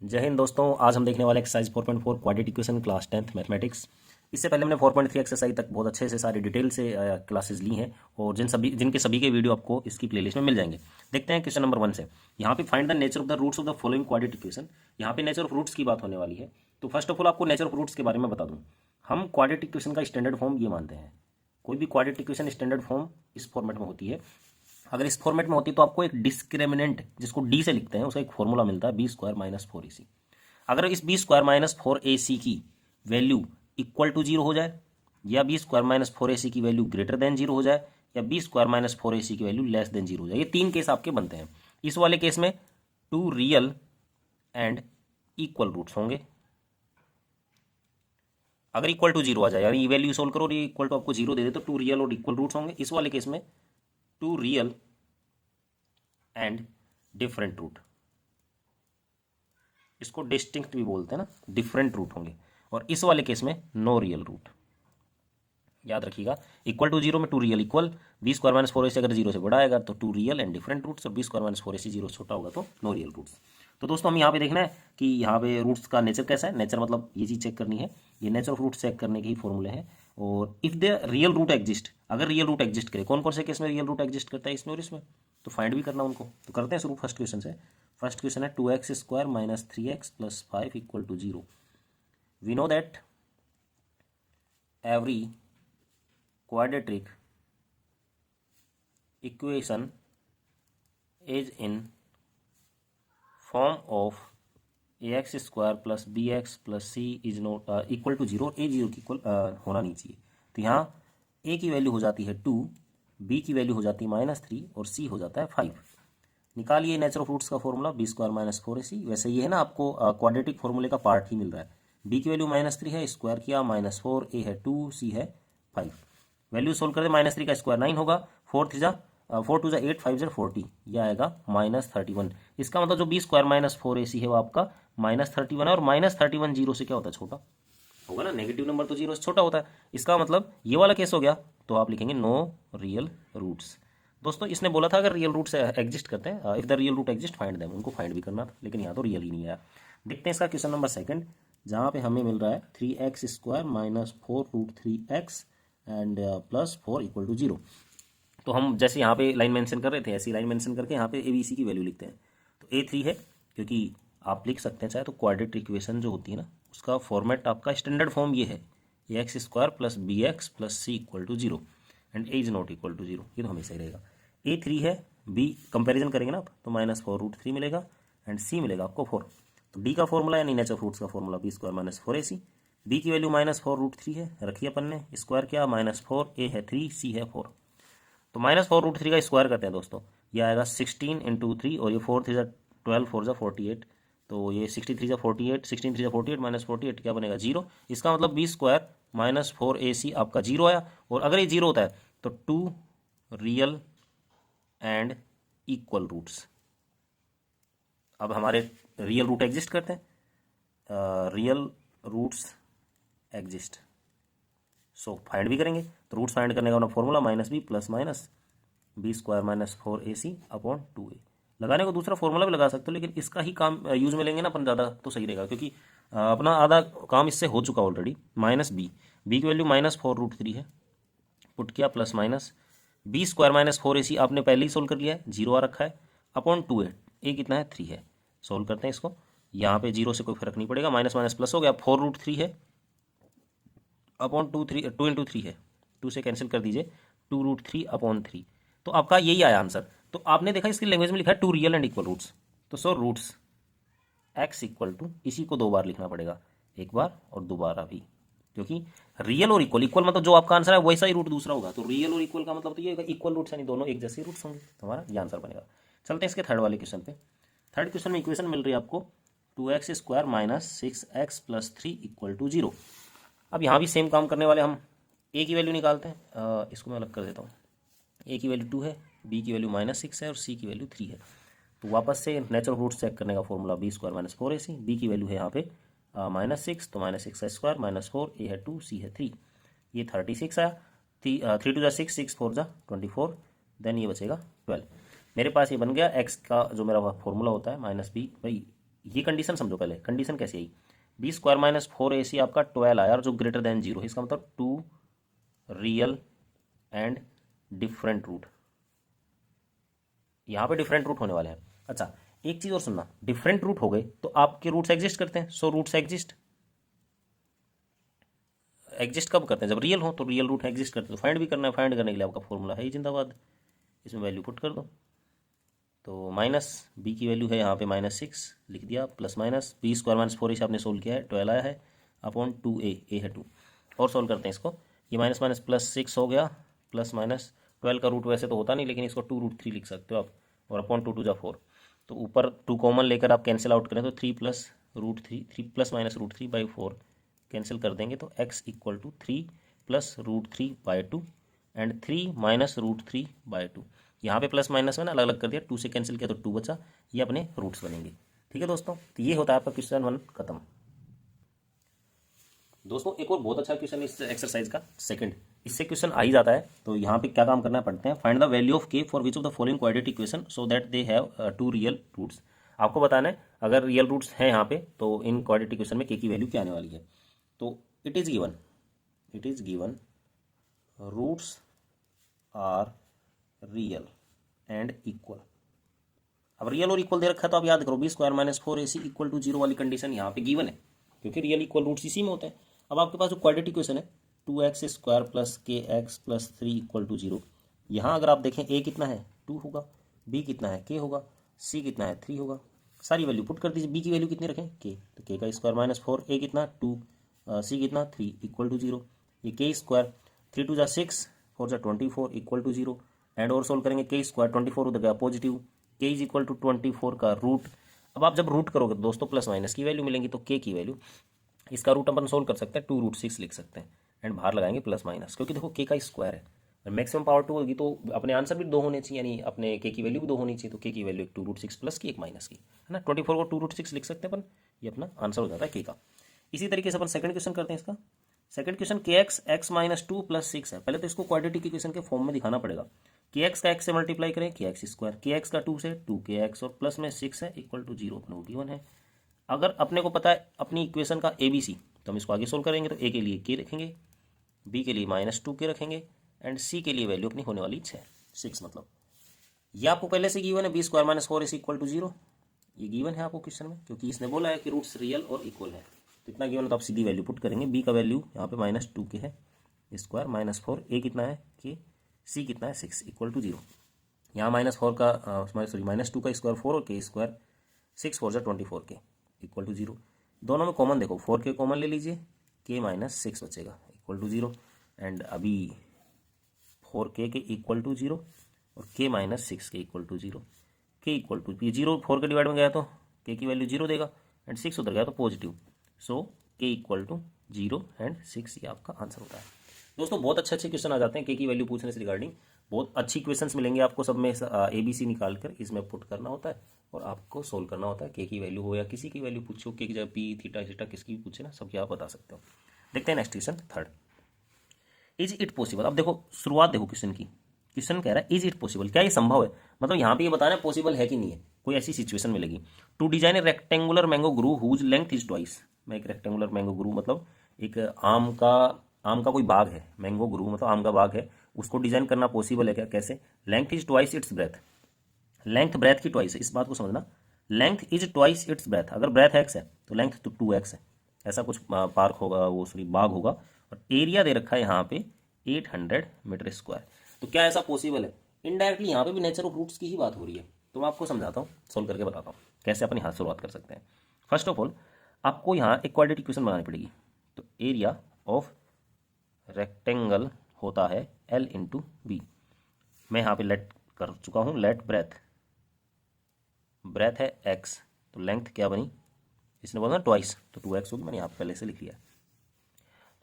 जय हिंद दोस्तों। आज हम देखने वाले exercise 4.4 quadratic equation class 10th mathematics. इससे पहले हमने 4.3 एक्सरसाइज तक बहुत अच्छे से सारी डिटेल से क्लासेस ली हैं और जिनके सभी के वीडियो आपको इसकी प्लेलिस्ट में मिल जाएंगे। देखते हैं क्वेश्चन नंबर 1 से। यहाँ पे find the nature of the roots of the following quadratic equation. यहाँ पे नेचर ऑफ रूट्स की बात होने वाली है। तो फर्स्ट ऑफ ऑल आपको नेचर ऑफ रूट्स के बारे में बता दूँ। हम क्वाड्रेटिक इक्वेशन का स्टैंडर्ड फॉर्म ये मानते हैं, कोई भी क्वाड्रेटिक इक्वेशन स्टैंडर्ड फॉर्म इस फॉर्मेट में होती है। अगर इस फॉर्मेट में होती है तो आपको एक डिस्क्रिमिनेंट, जिसको डी से लिखते हैं, उसका एक फॉर्मूला मिलता है b² - 4ac। अगर इस b² - 4ac की वैल्यू इक्वल टू 0 हो जाए, या b² - 4ac की वैल्यू ग्रेटर देन 0 हो जाए, या b² - 4ac की वैल्यू लेस देन 0 हो जाए, ये तीन केस आपके बनते हैं। इस वाले केस में two real and equal roots होंगे। अगर इक्वल टू 0 आ जाए, यानी वैल्यू सोल्व करो और ये इक्वल टू आपको 0 दे दे, तो टू रियल और इक्वल रूट्स होंगे। इस वाले केस में two real and different root, इसको डिस्टिंक्ट भी बोलते हैं ना, डिफरेंट रूट होंगे। और इस वाले केस में नो रियल रूट। याद रखिएगा, इक्वल टू 0 में two real equal, b² - 4ac अगर 0 से बड़ा आएगा तो two real and different roots, और b² - 4ac 0 से छोटा होगा तो नो रियल रूट्स। तो दोस्तों हम यहाँ पे देखना है कि यहाँ पे रूट्स का नेचर कैसा है। नेचर मतलब ये चीज़ चेक करनी है, ये नेचर ऑफ रूट्स चेक करने के ही फॉर्मूले हैं। और if the real root exist, अगर रियल रूट एग्जिस्ट करे, कौन कौन से केस में रियल रूट एग्जिस्ट करता है, इसमें और इसमें, तो फाइंड भी करना उनको। तो करते हैं शुरू फर्स्ट क्वेश्चन से। फर्स्ट क्वेश्चन है 2x² - 3x + 5 = 0। We know that every quadratic equation is in form of ax² + bx + c is not equal to 0, a 0 की इक्वल होना नहीं चाहिए। तो यहाँ a की वैल्यू हो जाती है 2, b की वैल्यू हो जाती है -3 और c हो जाता है 5। निकालिए नेचर ऑफ रूट्स का फॉर्मूला b² - 4ac। वैसे ये है ना, आपको क्वाड्रेटिक फॉर्मूले का पार्ट ही मिल रहा है। b की वैल्यू -3 है, स्क्वायर किया, -4, a है 2, c है 5। वैल्यू सोल्व कर दे, -3 का स्क्वायर 9 होगा, 4 2 = 8, 5 = 40, यह आएगा -31। इसका मतलब जो b² - 4ac है वो आपका -31 है, और -31 0 से क्या होता है, छोटा होगा ना। नेगेटिव नंबर तो 0 से छोटा होता है। इसका मतलब ये वाला केस हो गया, तो आप लिखेंगे नो रियल रूट्स। दोस्तों इसने बोला था अगर रियल रूट्स एग्जिस्ट करते हैं, if the real root exist find them, उनको फाइंड भी करना था, लेकिन यहाँ तो रियल ही नहीं आया। देखते हैं इसका क्वेश्चन नंबर 2, जहाँ पे हमें मिल रहा है 3x² - 4√3x एंड +4 = 0। तो हम जैसे यहाँ पे लाइन मेंशन कर रहे थे, ऐसी लाइन मेंशन करके यहाँ पे ABC की वैल्यू लिखते हैं। तो A3 है, क्योंकि आप लिख सकते हैं चाहे तो क्वाड्रेटिक इक्वेशन जो होती है ना, उसका फॉर्मेट आपका स्टैंडर्ड फॉर्म ये है, ax² + bx + c = 0 and a is not equal to 0। ये तो हमेशा ही रहेगा। A3 है, b कंपेरिजन करेंगे ना आप, तो -4√3 मिलेगा एंड c मिलेगा आपको 4। तो d का फॉर्मूला यानी नेचर ऑफ रूट्स का फॉर्मूला b² - 4ac। b की वैल्यू -4√3 है, रखिए अपन ने, स्क्वायर किया, -4, a है 3, c है 4। तो -4√3 का स्क्वायर करते हैं दोस्तों, ये आएगा 16 × 3, और ये 4 3 12, 4 48, तो ये 63 48, 16 3 48 -48 क्या बनेगा, 0। इसका मतलब b² - 4ac आपका 0 आया। और अगर ये 0 होता है तो two real and equal roots. अब हमारे रियल रूट एग्जिस्ट करते हैं, real roots exist, so find भी करेंगे। तो रूट्स फाइंड करने का अपना formula -b + b² - 4ac / 2a। लगाने को दूसरा फॉर्मूला भी लगा सकते हो, लेकिन इसका ही काम यूज में लेंगे ना अपन, ज़्यादा तो सही रहेगा, क्योंकि अपना आधा काम इससे हो चुका ऑलरेडी। -b की वैल्यू -4√3 है, पुट किया, +- b² - 4ac आपने पहले ही सोल्व कर लिया है, 0 आ रखा है, / 2a, a कितना है, 3 है। सोल्व करते हैं इसको, यहाँ पे 0 से कोई फर्क नहीं पड़ेगा, माइनस प्लस हो गया, 4√3 है / 2 × 3 है, 2 से कैंसिल कर दीजिए, 2√3 / 3। तो आपका यही आया आंसर। तो आपने देखा इसकी लैंग्वेज में लिखा है two real and equal roots, तो सो रूट्स x = इसी को 2 बार लिखना पड़ेगा, एक बार और दोबारा भी, क्योंकि रियल और इक्वल, इक्वल मतलब जो आपका आंसर है वैसा ही रूट दूसरा होगा। तो रियल और इक्वल का मतलब तो ये होगा इक्वल रूट्स, यानी दोनों एक जैसे रूट्स होंगे, तो हमारा ये आंसर बनेगा। चलते हैं इसके थर्ड वाले क्वेश्चन पे। थर्ड क्वेश्चन में इक्वेशन मिल रही है आपको 2x² - 6x + 3 = 0। अब यहाँ भी सेम काम करने वाले, हम a की वैल्यू निकालते हैं, इसको मैं अलग कर देता हूँ। a की वैल्यू 2 है, b की वैल्यू -6 है और c की वैल्यू 3 है। तो वापस से नेचुरल रूट चेक करने का फॉर्मूला b² - 4ac। b की वैल्यू है यहाँ पे -6, तो -6 का स्क्वायर, -4, a है 2, c है 3, ये 36 आया। 3 2 6, 6 4 24, देन ये बचेगा 12। मेरे पास ये बन गया x का जो मेरा फॉर्मूला होता है -b, भाई ये कंडीशन समझो पहले, कंडीशन कैसी आई, बी स्क्वायर माइनस 4ac आपका 12 आया और जो ग्रेटर देन 0 है, इसका मतलब 2 रियल एंड डिफरेंट रूट, यहाँ पे डिफरेंट रूट होने वाले हैं। अच्छा एक चीज़ और सुनना, डिफरेंट रूट हो गए तो आपके रूट्स एग्जिस्ट करते हैं, सो रूट्स एग्जिस्ट कब करते हैं, जब रियल हो, तो रियल रूट एग्जिस्ट करते हैं, तो फाइंड भी करना है, फाइंड करने के लिए आपका फॉर्मूला है ही जिंदाबाद, इसमें वैल्यू पुट कर दो। तो माइनस बी की वैल्यू है यहाँ पे -6 लिख दिया, plus minus B square minus 4 इसे आपने सोल्व किया है, 12 आया है अपॉन 2a, ए है 2, और सोल्व करते हैं इसको, ये माइनस माइनस +6 हो गया, प्लस माइनस 12 का रूट वैसे तो होता नहीं, लेकिन इसको 2√3 लिख सकते हो आप, और अपॉन 2 2 4, तो ऊपर 2 कॉमन लेकर आप कैंसिल आउट करें तो 3 + √3, 3 + -√3/4 कैंसिल कर देंगे, तो x = 3 + √3/2 एंड 3 - √3/2, यहाँ पे प्लस माइनस में ना अलग अलग कर दिया, 2 से कैंसिल किया तो 2 बचा, ये अपने रूट्स बनेंगे। ठीक है दोस्तों, तो ये होता है आपका क्वेश्चन 1 खत्म। दोस्तों एक और बहुत अच्छा क्वेश्चन इस एक्सरसाइज का सेकंड, इससे क्वेश्चन आ ही जाता है, तो यहाँ पे क्या काम करना पड़ते हैं, find the value of k for which of the following quadratic equation so that they have 2 real roots. आपको बताना है अगर रियल रूट्स हैं यहाँ पे तो इन क्वाड्रेटिक इक्वेशन में k की वैल्यू क्या आने वाली है। तो it is given roots are real and equal. अब रियल और इक्वल दे रखा है तो आप याद करो, बी स्क्वायर माइनस 4ac = 0 वाली कंडीशन यहाँ पे गिवन है, क्योंकि रियल इक्वल रूट्स इसी में होते हैं। अब आपके पास जो क्वाड्रेटिक इक्वेशन है 2x² + kx + 3 = 0, यहाँ अगर आप देखें a कितना है 2 होगा, b कितना है k होगा, c कितना है 3 होगा, सारी वैल्यू पुट कर दीजिए। b की वैल्यू कितनी रखें k, तो k का स्क्वायर -4, a कितना 2, c कितना 3 = 0, ये k², 3 2 = 6, 4 = 24 = 0, एंड और सोल्व करेंगे k², 24 उधर गया पॉजिटिव, k = 24 का रूट। अब आप जब रूट करोगे तो दोस्तों प्लस माइनस की वैल्यू मिलेंगी, तो k की वैल्यू, इसका रूट अपन सोल्व कर सकते हैं, 2√6 लिख सकते हैं, एंड बाहर लगाएंगे प्लस माइनस, क्योंकि देखो k का स्क्वायर है, मैक्सिमम पावर 2 होगी तो अपने आंसर भी 2 होने चाहिए, यानी अपने k की वैल्यू भी 2 होनी चाहिए, तो k की वैल्यू एक 2√6 प्लस की एक माइनस की, है ना, 24 को 2√6 लिख सकते हैं अपन, ये अपना आंसर हो जाता है k का। इसी तरीके से अपन सेकंड क्वेश्चन करते हैं। इसका सेकंड क्वेश्चन kx x - 2 + 6 है, पहले तो इसको क्वाड्रेटिक इक्वेशन के फॉर्म में दिखाना पड़ेगा, kx का x से मल्टीप्लाई करें kx², kx का 2 से 2kx, और प्लस में 6 है = 0, अपना गिवन है। अगर अपने को पता है अपनी इक्वेशन का ABC, तो हम इसको आगे सोल्व करेंगे, तो a के लिए k रखेंगे, b के लिए -2k रखेंगे, एंड c के लिए वैल्यू अपनी होने वाली 6 मतलब, ये आपको पहले से गिवन है, b² - 4ac = 0, ये गिवन है आपको क्वेश्चन में, क्योंकि इसने बोला है कि रूट्स रियल और इक्वल है, तो इतना गिवन है तो आप सीधी वैल्यू पुट करेंगे। b का वैल्यू यहाँ पे -2k है, स्क्वायर -4, a कितना है k, c कितना है 6 = 0, यहाँ -4 का सॉरी -2 का स्क्वायर 4 और k², 6 4 = 24k = 0, दोनों में कॉमन देखो 4k कॉमन ले लीजिए, k - 6 बचेगा = 0, एंड अभी 4k के = 0 और k - 6 के = 0, k = ये 0 4 के डिवाइड में गया तो k की वैल्यू 0 देगा, एंड 6 उधर गया तो पॉजिटिव, सो k = 0 एंड 6, ये आपका आंसर होता है। दोस्तों बहुत अच्छे क्वेश्चन आ जाते हैं k की वैल्यू पूछने से रिगार्डिंग, बहुत अच्छी क्वेश्चंस मिलेंगे आपको, सब में ABC निकाल कर इसमें पुट करना होता है और आपको सोल्व करना होता है, k की वैल्यू हो या किसी की वैल्यू पूछो, k की जगह p थीटा थीटा किसकी भी पूछे ना, सबकी आप बता सकते हो। देखते हैं next question third, is it possible. अब देखो शुरुआत देखो क्वेश्चन की, क्वेश्चन कह रहा है इज इट पॉसिबल, क्या ये संभव है, मतलब यहाँ पे ये बताना है पॉसिबल है कि नहीं है, कोई ऐसी सिचुएशन मिलेगी, to design a rectangular mango grove whose length is twice. मैं एक रेक्टेंगुलर मैंगो ग्रू मतलब एक आम का कोई बाग है, मैंगो ग्रू मतलब आम का बाग है, उसको डिजाइन करना पॉसिबल है क्या, कैसे, length is twice its breath, length breadth की ट्वाइस है, इस बात को समझना, length is twice its breath, अगर ब्रेथ x है तो लेंथ तो 2x है, ऐसा कुछ पार्क होगा, वो सॉरी बाग होगा, और एरिया दे रखा है यहाँ पे 800 मीटर स्क्वायर, तो क्या ऐसा पॉसिबल है, इनडायरेक्टली यहाँ पे भी नेचर ऑफ रूट्स की ही बात हो रही है, तो मैं आपको समझाता हूँ, सोल्व करके बताता हूँ कैसे अपन यहाँ शुरुआत कर सकते हैं। फर्स्ट ऑफ ऑल आपको यहाँ एक क्वाड्रेटिक इक्वेशन बनानी पड़ेगी, तो एरिया ऑफ रेक्टेंगल होता है L × B, मैं यहाँ पे लेट कर चुका हूँ, लेट ब्रेथ है x, तो लेंथ क्या बनी, इसने बोला ना ट्वाइस, तो 2x होगी, मैंने यहाँ पे पहले से लिख लिया।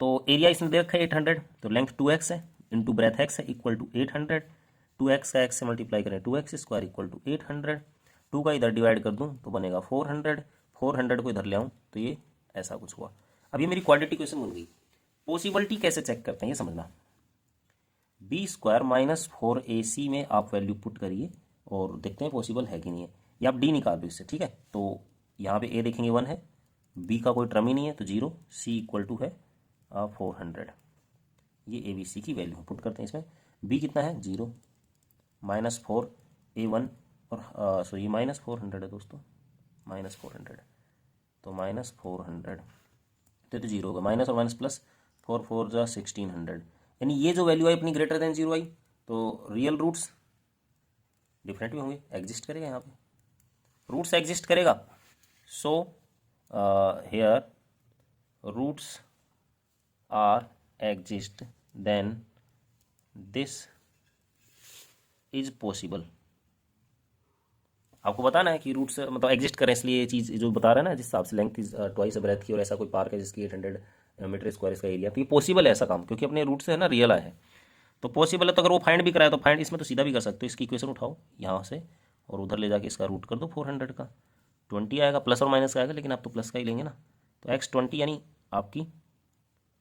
तो एरिया इसने दे रखा है 800, तो लेंथ 2x है, इंटू ब्रेथ x है = 800, 2x का x से मल्टीप्लाई करें 2x² = 800, 2 का इधर डिवाइड कर दूँ तो बनेगा 400, 400 को इधर ले आऊँ तो ये ऐसा कुछ हुआ। अब ये मेरी क्वाड्रेटिक इक्वेशन बन गई। पॉसिबिलिटी कैसे चेक करते हैं ये समझना, b² - 4ac में आप वैल्यू पुट करिए और देखते हैं पॉसिबल है कि नहीं है, या आप d निकाल दो इससे, ठीक है, तो यहाँ पे ए देखेंगे 1 है, बी का कोई टर्म ही नहीं है तो 0, सी इक्वल टू है 400। ये ए बी सी की वैल्यू पुट करते हैं इसमें। बी कितना है 0, -4 A1 और सो ये -400 है दोस्तों, -400, तो -400 तो 0 होगा, माइनस और माइनस प्लस, 4 4 जा 1600, यानी ये जो वैल्यू आई अपनी ग्रेटर देन 0 आई, तो रियल रूट्स डिफरेंट भी होंगे, एग्जिस्ट करेगा यहाँ पे, रूट्स एग्जिस्ट करेगा। So here roots are exist then this is possible. आपको बताना है कि रूट्स मतलब एग्जिस्ट करें, इसलिए ये चीज़ जो बता रहा है ना, जिस हिसाब से लेंथ इज ट्वाइस ब्रेथ की, और ऐसा कोई पार्क है जिसकी 800 मीटर स्क्वायर इसका एरिया, तो ये पॉसिबल है ऐसा काम, क्योंकि अपने रूट से है ना रियल आए हैं, तो पॉसिबल है। तो अगर वो फाइंड भी कराए तो फाइंड इसमें तो सीधा भी कर सकते हो, इसकी इक्वेशन उठाओ यहाँ से और उधर ले जाके इसका रूट कर दो 400 का, 20 आएगा, प्लस और माइनस का आएगा, लेकिन आप तो प्लस का ही लेंगे ना। तो x 20 यानी आपकी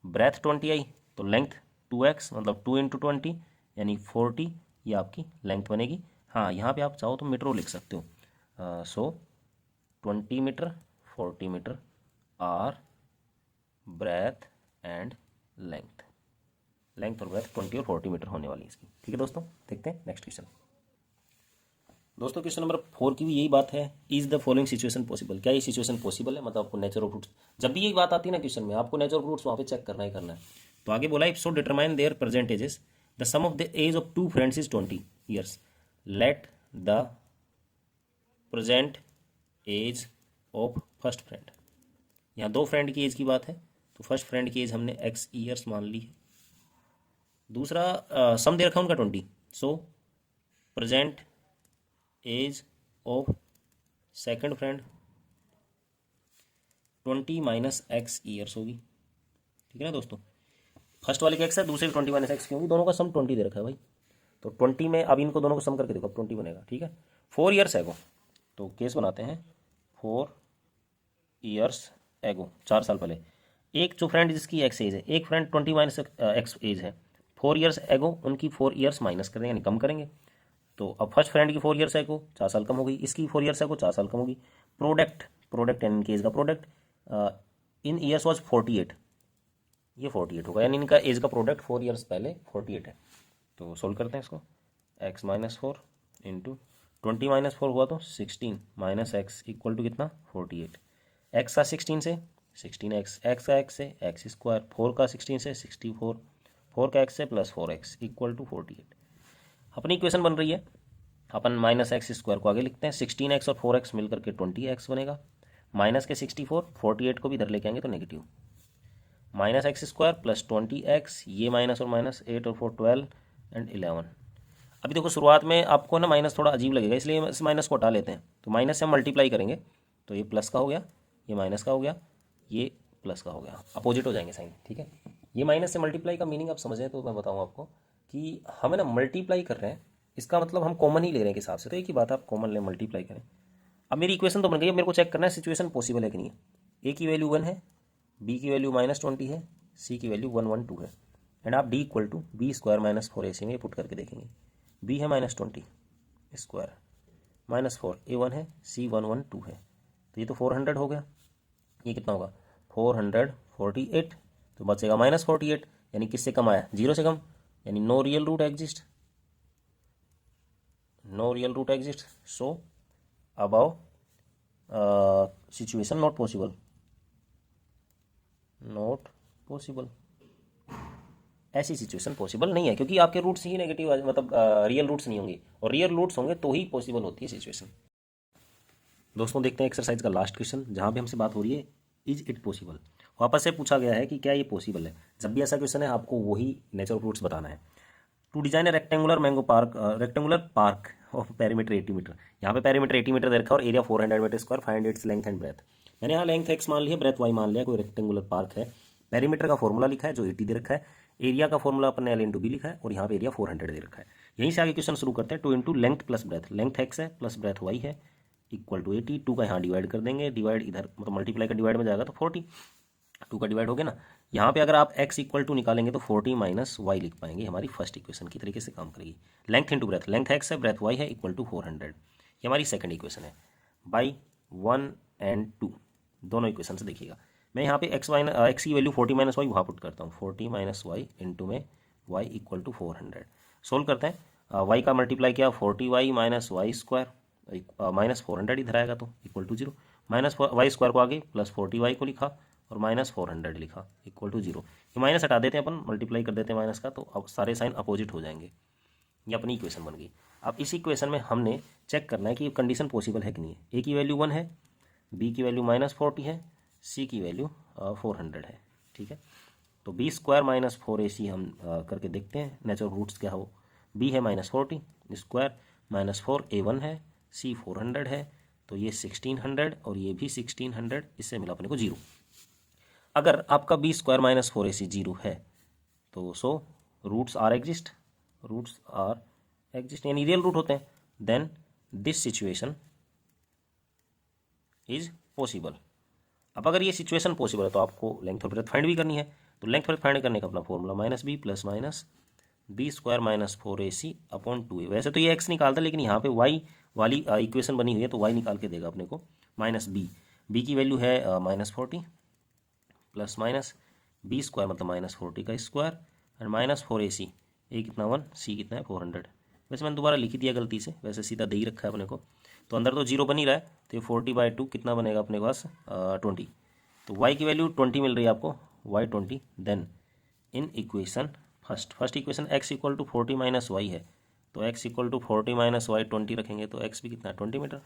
ब्रेथ 20 आई, तो लेंथ 2x मतलब 2 × 20 यानी 40, ये आपकी लेंथ बनेगी। हाँ, यहाँ पे आप चाहो तो मीटर लिख सकते हो। So 20 metre 40 metre are breadth and length, length और ब्रेथ 20 और 40 मीटर होने वाली है इसकी। ठीक है दोस्तों, देखते हैं नेक्स्ट क्वेश्चन। दोस्तों क्वेश्चन नंबर 4 की भी यही बात है, is the following situation possible. क्या ये सिचुएशन पॉसिबल है, मतलब आपको नेचर ऑफ रूट्स, जब भी यही बात आती है ना क्वेश्चन में, आपको नेचर ऑफ रूट्स वहाँ पे चेक करना ही करना है। तो आगे बोला, if so determine their present ages, the sum of the age of 2 friends is 20 years, let the present age of first friend. यहाँ 2 फ्रेंड की एज की बात है, तो फर्स्ट फ्रेंड की एज हमने x ईयर्स मान ली है। दूसरा सम दे रखा उनका 20, so present age of second friend 20 minus x years होगी। ठीक है ना दोस्तों, फर्स्ट वाले का x है, दूसरे 20 माइनस x की होगी, दोनों का सम 20 दे रखा है भाई, तो 20 में अब इनको दोनों को सम करके देखो, अब 20 बनेगा। ठीक है, 4 ईयर्स एगो, तो केस बनाते हैं 4 ईयर्स एगो, 4 साल पहले, एक जो फ्रेंड जिसकी x एज है, एक फ्रेंड 20 माइनस x एज है, 4 ईयर्स एगो, उनकी 4 ईयर्स माइनस करेंगे यानी कम करेंगे। तो अब फर्स्ट फ्रेंड की 4 ईयर्स एगो 4 साल कम हो गई, इसकी 4 ईयर्स एगो 4 साल कम होगी। प्रोडक्ट यानी इनकी एज का प्रोडक्ट इन ईयर्स वॉज 48, ये 48 होगा, यानी इनका एज का प्रोडक्ट 4 ईयर्स पहले 48 है। तो सोल्व करते हैं इसको, x माइनस 4 इंटू 20 माइनस 4 हुआ तो 16 माइनस एक्स इक्वल टू कितना 48, x का 16 से 16x, x का x से x स्क्वायर, 4 का 16 से 64, 4 का x से प्लस 4x इक्वल टू 48। अपनी इक्वेशन बन रही है, अपन माइनस एक्स स्क्वायर को आगे लिखते हैं, 16x और 4x मिलकर के 20x बनेगा, माइनस के 64, 48 को भी इधर लेके आएंगे तो negative, minus x square plus 20x, ये माइनस और माइनस 8 और 4 12 एंड 11। अभी देखो शुरुआत में आपको ना माइनस थोड़ा अजीब लगेगा, इसलिए इस माइनस को हटा लेते हैं, तो माइनस से हम मल्टीप्लाई करेंगे, तो ये प्लस का हो गया, ये माइनस का हो गया, ये प्लस का हो गया, अपोजिट हो जाएंगे साइन। ठीक है, ये माइनस से मल्टीप्लाई का मीनिंग आप समझें तो मैं बताऊँ आपको कि हमें ना मल्टीप्लाई कर रहे हैं, इसका मतलब हम कॉमन ही ले रहे हैं के हिसाब से, तो एक ही बात आप कॉमन ले मल्टीप्लाई करें। अब मेरी इक्वेशन तो बन गई, अब मेरे को चेक करना है सिचुएशन पॉसिबल है कि नहीं है। ए की वैल्यू 1 है, बी की वैल्यू -20 है, सी की वैल्यू 112 है, एंड आप D equal to B square minus 4ac में पुट करके देखेंगे। बी है -20 स्क्वायर, -4 A1 है, सी 112 है, तो ये तो 400 हो गया, ये कितना होगा 448, तो बचेगा -48, यानी किससे कम आया 0 से कम, यानी no real root exist, no real root exist, so above situation not possible, not possible, ऐसी सिचुएशन पॉसिबल नहीं है, क्योंकि आपके रूट्स ही नेगेटिव मतलब रियल रूट्स नहीं होंगे, और रियल रूट्स होंगे तो ही पॉसिबल होती है सिचुएशन। दोस्तों देखते हैं एक्सरसाइज का लास्ट क्वेश्चन, जहाँ पे हमसे बात हो रही है इज इट पॉसिबल। वापस से पूछा गया है कि क्या ये पॉसिबल है। जब भी ऐसा क्वेश्चन है आपको वही नेचर ऑफ रूट्स बताना है। To design a rectangular mango park, rectangular park of perimeter 80 metre, यहाँ पे पेरीमीटर 80 मीटर दे रखा है और area 400 metre square, find its length and breadth. मैंने यहाँ लेंथ x मान लिया, ब्रेथ y मान लिया, कोई रेक्टेंगुलर पार्क है, पेरीमीटर का फॉर्मूला लिखा है जो 80 दे रखा है, एरिया का फॉर्मूला अपने L × B लिखा है, और यहाँ पे एरिया 400 दे रखा है। यहीं से आगे क्वेश्चन शुरू करते हैं। 2 × length plus breadth, length x है प्लस ब्रेथ y है इक्वल टू 80, 2 का यहाँ डिवाइड कर देंगे, डिवाइड इधर मतलब मल्टीप्लाई का डिवाइड में जाएगा तो 40, 2 का डिवाइड हो गया ना। यहाँ पे अगर आप x इक्वल टू निकालेंगे तो 40 माइनस वाई लिख पाएंगे, हमारी फर्स्ट इक्वेशन की तरीके से काम करेगी। Length into breadth, length x है ब्रेथ y है इक्वल टू 400, ये हमारी सेकंड इक्वेशन है। बाई 1 एंड 2 दोनों इक्वेशन से देखिएगा। मैं यहाँ पे एक्स की वैल्यू 40 माइनस वाई वहाँ पुट करता हूँ, 40 माइनस वाई इंटू में वाई इक्वल टू 400। सोल्व करते हैं। वाई का मल्टीप्लाई किया 40 Y minus Y square minus 400 इधर आएगा तो equal to 0, minus Y square को आगे प्लस 40 वाई को लिखा और माइनस 400 लिखा इक्वल टू 0। ये माइनस हटा देते हैं अपन, मल्टीप्लाई कर देते हैं माइनस का, तो अब सारे साइन अपोजिट हो जाएंगे। ये अपनी इक्वेशन बन गई। अब इस इक्वेशन में हमने चेक करना है कि कंडीशन पॉसिबल है कि नहीं है। ए की वैल्यू 1 है, बी की वैल्यू माइनस 40 है, सी की वैल्यू 400 है। ठीक है, तो बी स्क्वायर माइनस 4ac हम करके देखते हैं नेचुरल रूट्स क्या हो। बी है माइनस 40 स्क्वायर माइनस 4a1 है, सी 400 है, तो ये 1600 और ये भी 1600, इससे मिला अपने को 0। अगर आपका बी स्क्वायर माइनस 4ac 0 है तो सो रूट्स आर एग्जिस्ट यानी रियल रूट होते हैं, then this situation is possible. अब अगर ये सिचुएशन पॉसिबल है तो आपको लेंथ ऑफ ब्रेथ फाइंड भी करनी है। तो लेंथ ऑफ ब्रेथ फाइंड करने का अपना formula minus B plus minus B square minus 4ac upon 2a। वैसे तो ये एक्स निकालता है, लेकिन यहाँ पे वाई वाली इक्वेशन बनी हुई है तो वाई निकाल के देगा अपने को। माइनस बी की वैल्यू है minus 40 plus minus B square मतलब माइनस 40 का स्क्वायर एंड माइनस 4ac, ए कितना 1, सी कितना है 400। वैसे मैंने दोबारा लिख दिया गलती से, वैसे सीधा दे ही रखा है अपने को, तो अंदर तो 0 बन ही रहा है, तो ये 40/2 कितना बनेगा अपने पास 20। तो y की वैल्यू 20 मिल रही है आपको, y 20। Then in equation first equation x equal to 40 minus Y है, तो x equal to 40 minus Y 20 रखेंगे तो x भी कितना है 20 मीटर।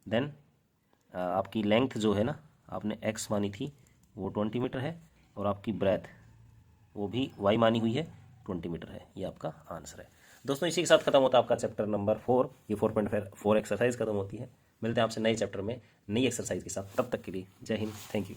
देन आपकी लेंथ जो है ना आपने x मानी थी वो 20 मीटर है, और आपकी ब्रेथ वो भी y मानी हुई है 20 मीटर है। ये आपका आंसर है। दोस्तों इसी के साथ खत्म होता है आपका चैप्टर नंबर 4। ये 4.4 एक्सरसाइज खत्म होती है। मिलते हैं आपसे नए चैप्टर में नई एक्सरसाइज के साथ, तब तक के लिए जय हिंद, थैंक यू।